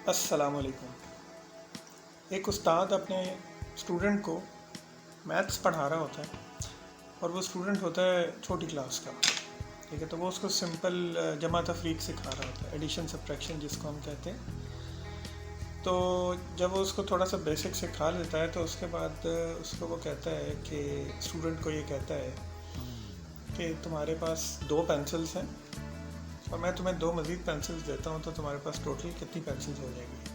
السلام علیکم۔ ایک استاد اپنے اسٹوڈنٹ کو میتھس پڑھا رہا ہوتا ہے اور وہ اسٹوڈنٹ ہوتا ہے چھوٹی کلاس کا، ٹھیک ہے۔ تو وہ اس کو سمپل جمع تفریق سکھا رہا ہوتا ہے، ایڈیشن سبٹریکشن جس کو ہم کہتے ہیں۔ تو جب وہ اس کو تھوڑا سا بیسک سکھا لیتا ہے تو اس کے بعد اس کو وہ کہتا ہے کہ اسٹوڈنٹ کو یہ کہتا ہے کہ تمہارے پاس 2 پینسلس ہیں اور میں تمہیں 2 مزید پینسلس دیتا ہوں، تو تمہارے پاس ٹوٹل کتنی پینسلس ہو جائیں گی؟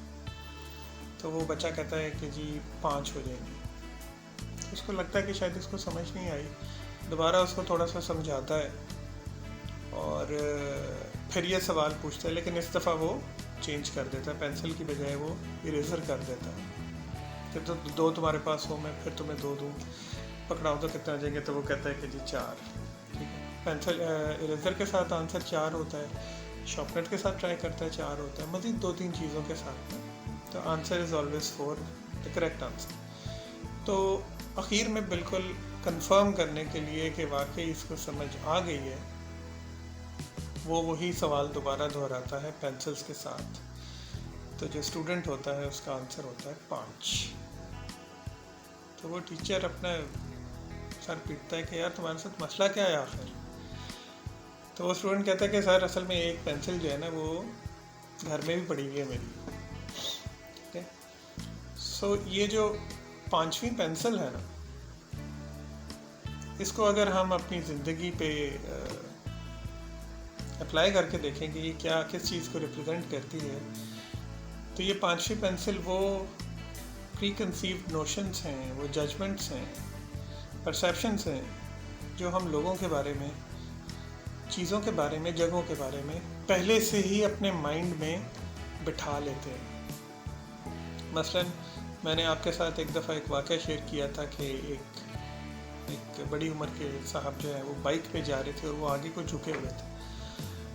تو وہ بچہ کہتا ہے کہ جی 5 ہو جائیں گی۔ اس کو لگتا ہے کہ شاید اس کو سمجھ نہیں آئی، دوبارہ اس کو تھوڑا سا سمجھاتا ہے اور پھر یہ سوال پوچھتا ہے، لیکن اس دفعہ وہ چینج کر دیتا ہے، پینسل کی بجائے وہ اریزر کر دیتا ہے کہ تو 2 تمہارے پاس ہو، میں پھر تمہیں 2 دوں، پکڑاؤ تو کتنے ہو جائیں گے؟ تو وہ کہتا ہے کہ جی 4۔ ٹھیک ہے، پینسل اریزر کے ساتھ آنسر 4 ہوتا ہے، شارپنر کے ساتھ ٹرائی کرتا ہے 4 ہوتا ہے، مزید 2-3 چیزوں کے ساتھ، تو answer is always 4 the correct answer. تو اخیر میں بالکل کنفرم کرنے کے لیے کہ واقعی اس کو سمجھ آ گئی ہے، وہ وہی سوال دوبارہ دہراتا ہے پینسلز کے ساتھ۔ تو جو اسٹوڈنٹ ہوتا ہے اس کا آنسر ہوتا ہے 5۔ تو وہ ٹیچر اپنا سر پیٹتا ہے کہ یار تمہارے ساتھ مسئلہ کیا ہے آخر؟ تو وہ اسٹوڈنٹ کہتا ہے کہ سر اصل میں ایک پینسل جو ہے نا وہ گھر میں بھی پڑی ہوئی ہے میری۔ ٹھیک ہے، سو یہ جو 5ویں پینسل ہے نا، اس کو اگر ہم اپنی زندگی پہ اپلائی کر کے دیکھیں کہ یہ کیا کس چیز کو ریپرزینٹ کرتی ہے، تو یہ 5ویں پینسل وہ پری کنسیوڈ نوشنز ہیں، وہ ججمنٹس ہیں، پرسیپشنس ہیں جو ہم لوگوں کے بارے میں، چیزوں کے بارے میں، جگہوں کے بارے میں پہلے سے ہی اپنے مائنڈ میں بٹھا لیتے ہیں۔ مثلاً میں نے آپ کے ساتھ ایک دفعہ ایک واقعہ شیئر کیا تھا کہ ایک بڑی عمر کے صاحب جو ہیں وہ بائک پہ جا رہے تھے اور وہ آگے کو جھکے ہوئے تھے۔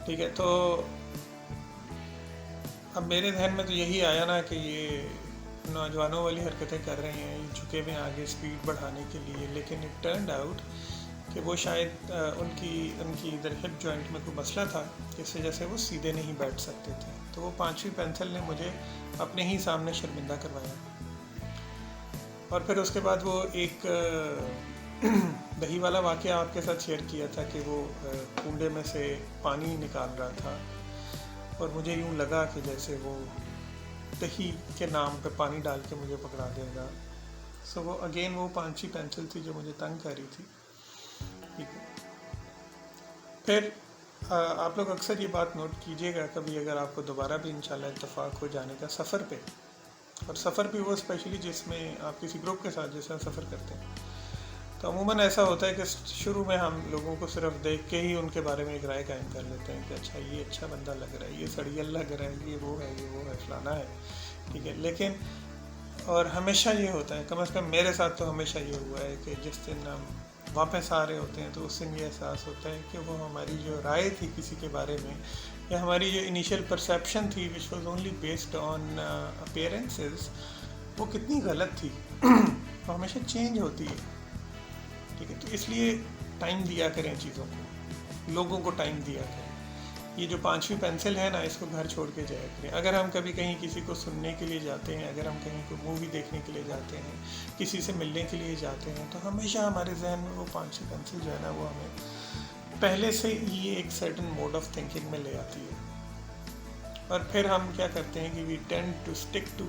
ٹھیک ہے، تو اب میرے ذہن میں تو یہی آیا نا کہ یہ نوجوانوں والی حرکتیں کر رہے ہیں، یہ جھکے ہوئے آگے اسپیڈ بڑھانے کے لیے، لیکن اٹ ٹرنڈ آؤٹ کہ وہ شاید ان کی ادھر ہپ جوائنٹ میں کوئی مسئلہ تھا، جس وجہ سے وہ سیدھے نہیں بیٹھ سکتے تھے۔ تو وہ 5ویں پینسل نے مجھے اپنے ہی سامنے شرمندہ کروایا، اور پھر اس کے بعد وہ ایک دہی والا واقعہ آپ کے ساتھ شیئر کیا تھا کہ وہ کنڈے میں سے پانی نکال رہا تھا اور مجھے یوں لگا کہ جیسے وہ دہی کے نام پہ پانی ڈال کے مجھے پکڑا دے گا۔ سو وہ اگین وہ 5ویں پینسل تھی جو مجھے تنگ کر رہی تھی۔ ٹھیک ہے، پھر آپ لوگ اکثر یہ بات نوٹ کیجئے گا، کبھی اگر آپ کو دوبارہ بھی انشاءاللہ اتفاق ہو جانے کا سفر پہ، اور سفر بھی وہ اسپیشلی جس میں آپ کسی گروپ کے ساتھ جس میں سفر کرتے ہیں، تو عموماً ایسا ہوتا ہے کہ شروع میں ہم لوگوں کو صرف دیکھ کے ہی ان کے بارے میں ایک رائے قائم کر لیتے ہیں کہ اچھا یہ اچھا بندہ لگ رہا ہے، یہ سڑیل لگ رہا ہے، یہ وہ ہے فلانا ہے۔ ٹھیک ہے، لیکن اور ہمیشہ یہ ہوتا ہے، کم از کم میرے ساتھ تو ہمیشہ یہ ہوا ہے کہ جس دن ہم واپس آ رہے ہوتے ہیں تو اس دن یہ احساس ہوتا ہے کہ وہ ہماری جو رائے تھی کسی کے بارے میں، یا ہماری جو انیشیل پرسیپشن تھی which was only based on appearances, وہ کتنی غلط تھی۔ وہ ہمیشہ چینج ہوتی ہے۔ ٹھیک ہے، تو اس لیے ٹائم دیا کریں چیزوں کو، لوگوں کو ٹائم دیا کریں۔ یہ جو 5ویں پینسل ہے نا، اس کو گھر چھوڑ کے جایا کریں۔ اگر ہم کبھی کہیں کسی کو سننے کے لیے جاتے ہیں، اگر ہم کہیں کوئی مووی دیکھنے کے لیے جاتے ہیں، کسی سے ملنے کے لیے جاتے ہیں، تو ہمیشہ ہمارے ذہن میں وہ 5ویں پینسل جو ہے نا وہ ہمیں پہلے سے ہی ایک سرٹن موڈ آف تھنکنگ میں لے آتی ہے، اور پھر ہم کیا کرتے ہیں کہ we tend to stick to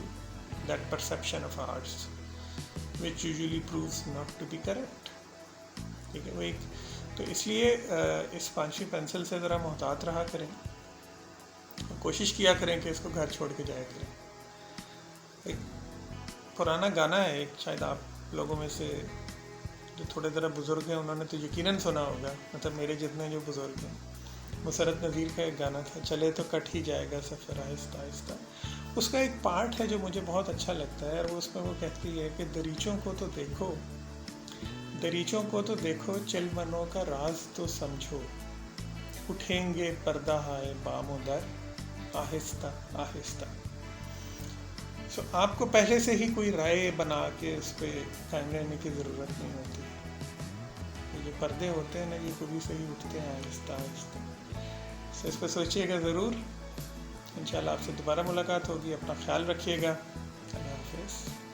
that perception of arts which usually proves not to be correct. ٹھیک ہے، وہ ایک تو اس لیے اس 5ویں پینسل سے ذرا محتاط رہا کریں، کوشش کیا کریں کہ اس کو گھر چھوڑ کے جایا کریں۔ ایک پرانا گانا ہے، ایک شاید آپ لوگوں میں سے جو تھوڑے ذرا بزرگ ہیں انہوں نے تو یقیناً سنا ہوگا، مطلب میرے جتنے جو بزرگ ہیں، مسرت نذیر کا ایک گانا تھا، چلے تو کٹ ہی جائے گا سفر آہستہ آہستہ۔ اس کا ایک پارٹ ہے جو مجھے بہت اچھا لگتا ہے، اور وہ اس میں وہ کہتی ہے کہ دریچوں کو تو دیکھو، دریچوں کو تو دیکھو، چلمنوں کا راز تو سمجھو، اٹھیں گے پردہ ہائے بام و در، آہستہ آہستہ۔ سو آپ کو پہلے سے ہی کوئی رائے بنا کے اس پہ قائم رہنے کی ضرورت نہیں ہوتی۔ یہ جو پردے ہوتے ہیں نا، یہ کبھی سے ہی اٹھتے ہیں آہستہ آہستہ۔ سو اس پہ سوچیے گا ضرور، انشاءاللہ آپ سے دوبارہ ملاقات ہوگی. اپنا خیال رکھیے گا. اللہ حافظ.